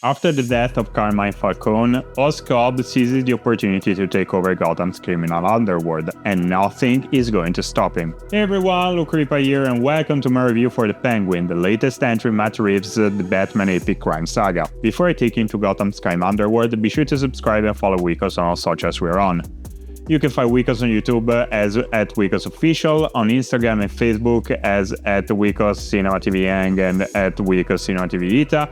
After the death of Carmine Falcone, Oz Cobb seizes the opportunity to take over Gotham's criminal underworld, and nothing is going to stop him. Hey everyone, Luke Ripa here, and welcome to my review for The Penguin, the latest entry in Matt Reeves' The Batman epic crime saga. Before I take you into Gotham's crime underworld, be sure to subscribe and follow Wikos on all socials we're on. You can find Wikos on YouTube as at WikosOfficial, on Instagram and Facebook as at Wikos Cinema TV Yang and at Wikos Cinema TV Ita,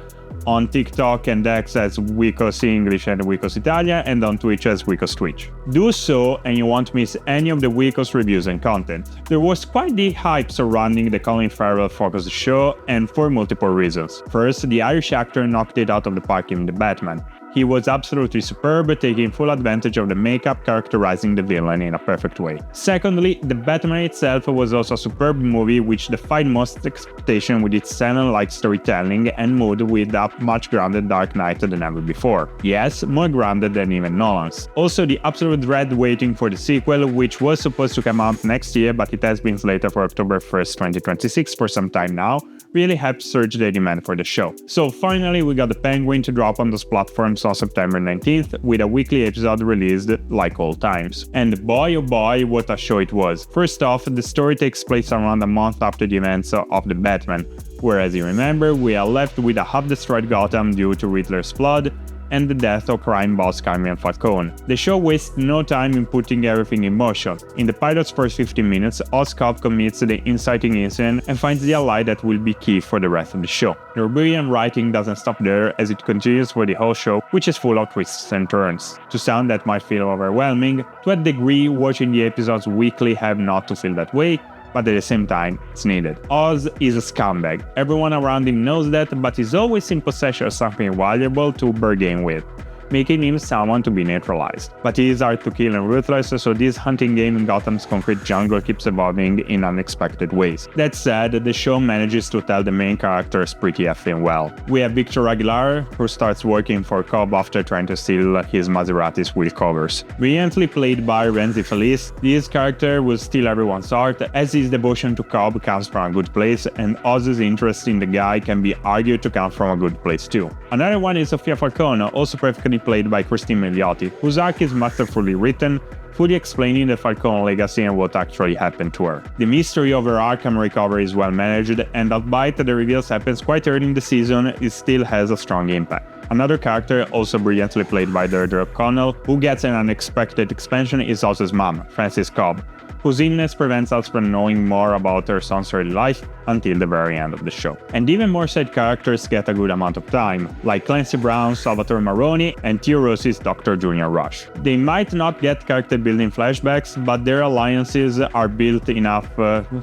on TikTok and X as Wikos English and Wikos Italia, and on Twitch as Wikos Twitch. Do so and you won't miss any of the Wikos reviews and content. There was quite the hype surrounding the Colin Farrell focused show, and for multiple reasons. First, the Irish actor knocked it out of the park in The Batman. He was absolutely superb, taking full advantage of the makeup characterizing the villain in a perfect way. Secondly, The Batman itself was also a superb movie which defied most expectation with its Sandler-like storytelling and mood, with a much grounded Dark Knight than ever before. Yes, more grounded than even Nolan's. Also, the absolute dread waiting for the sequel, which was supposed to come out next year but it has been slated for October 1st, 2026 for some time now, really helped surge the demand for the show. So finally we got The Penguin to drop on those platforms on September 19th, with a weekly episode released like all times. And boy oh boy, what a show it was. First off, the story takes place around a month after the events of The Batman, where, as you remember, we are left with a half-destroyed Gotham due to Riddler's flood and the death of crime boss Carmine Falcone. The show wastes no time in putting everything in motion. In the pilot's first 15 minutes, Oz Cobb commits the inciting incident and finds the ally that will be key for the rest of the show. The brilliant writing doesn't stop there, as it continues for the whole show, which is full of twists and turns. To sound that might feel overwhelming, to a degree watching the episodes weekly have not to feel that way, but at the same time, it's needed. Oz is a scumbag. Everyone around him knows that, but he's always in possession of something valuable to bargain with, making him someone to be neutralized. But he is hard to kill and ruthless, so this hunting game in Gotham's concrete jungle keeps evolving in unexpected ways. That said, the show manages to tell the main characters pretty effing well. We have Victor Aguilar, who starts working for Cobb after trying to steal his Maserati's wheel covers. Brilliantly played by Renzi Felice, this character will steal everyone's heart, as his devotion to Cobb comes from a good place, and Oz's interest in the guy can be argued to come from a good place too. Another one is Sofia Falcone, also perfectly played by Christine Milioti, whose arc is masterfully written, fully explaining the Falcone legacy and what actually happened to her. The mystery of her Arkham recovery is well managed, and albeit the reveals happens quite early in the season, it still has a strong impact. Another character, also brilliantly played by Deirdre O'Connell, who gets an unexpected expansion, is Oz's mom, Frances Cobb, whose illness prevents us from knowing more about her son's early life until the very end of the show. And even more side characters get a good amount of time, like Clancy Brown, Salvatore Maroni, and Theo Rossi's Dr. Junior Rush. They might not get character building flashbacks, but their alliances are built enough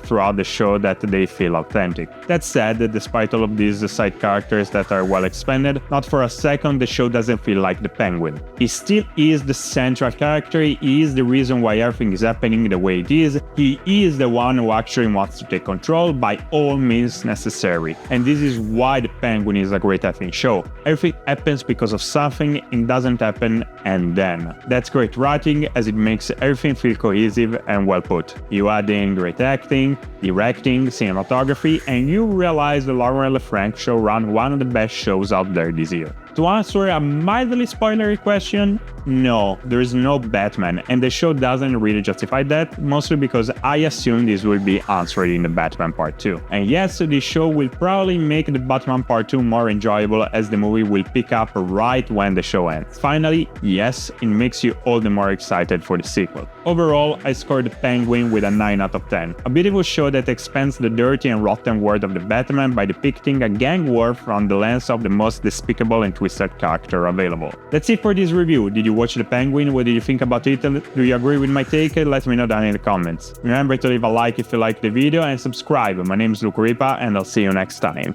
throughout the show that they feel authentic. That said, despite all of these side characters that are well expanded, not for a second the show doesn't feel like The Penguin. He still is the central character, he is the reason why everything is happening the way it is, he is the one who actually wants to take control by all means necessary. And this is why The Penguin is a great effing show. Everything happens because of something, it doesn't happen and then. That's great writing, as it makes everything feel cohesive and well put. You add in great acting, directing, cinematography, and you realize the Lauren LeFranc show ran one of the best shows out there this year. To answer a mildly spoilery question, no, there is no Batman, and the show doesn't really justify that, mostly because I assume this will be answered in the Batman Part 2. And yes, the show will probably make the Batman Part 2 more enjoyable, as the movie will pick up right when the show ends. Finally, yes, it makes you all the more excited for the sequel. Overall, I scored The Penguin with a 9 out of 10. A beautiful show that expands the dirty and rotten world of the Batman by depicting a gang war from the lens of the most despicable and twisted character available. That's it for this review. Did you watch The Penguin? What did you think about it? Do you agree with my take? Let me know down in the comments. Remember to leave a like if you liked the video and subscribe. My name is Luke Ripa, and I'll see you next time.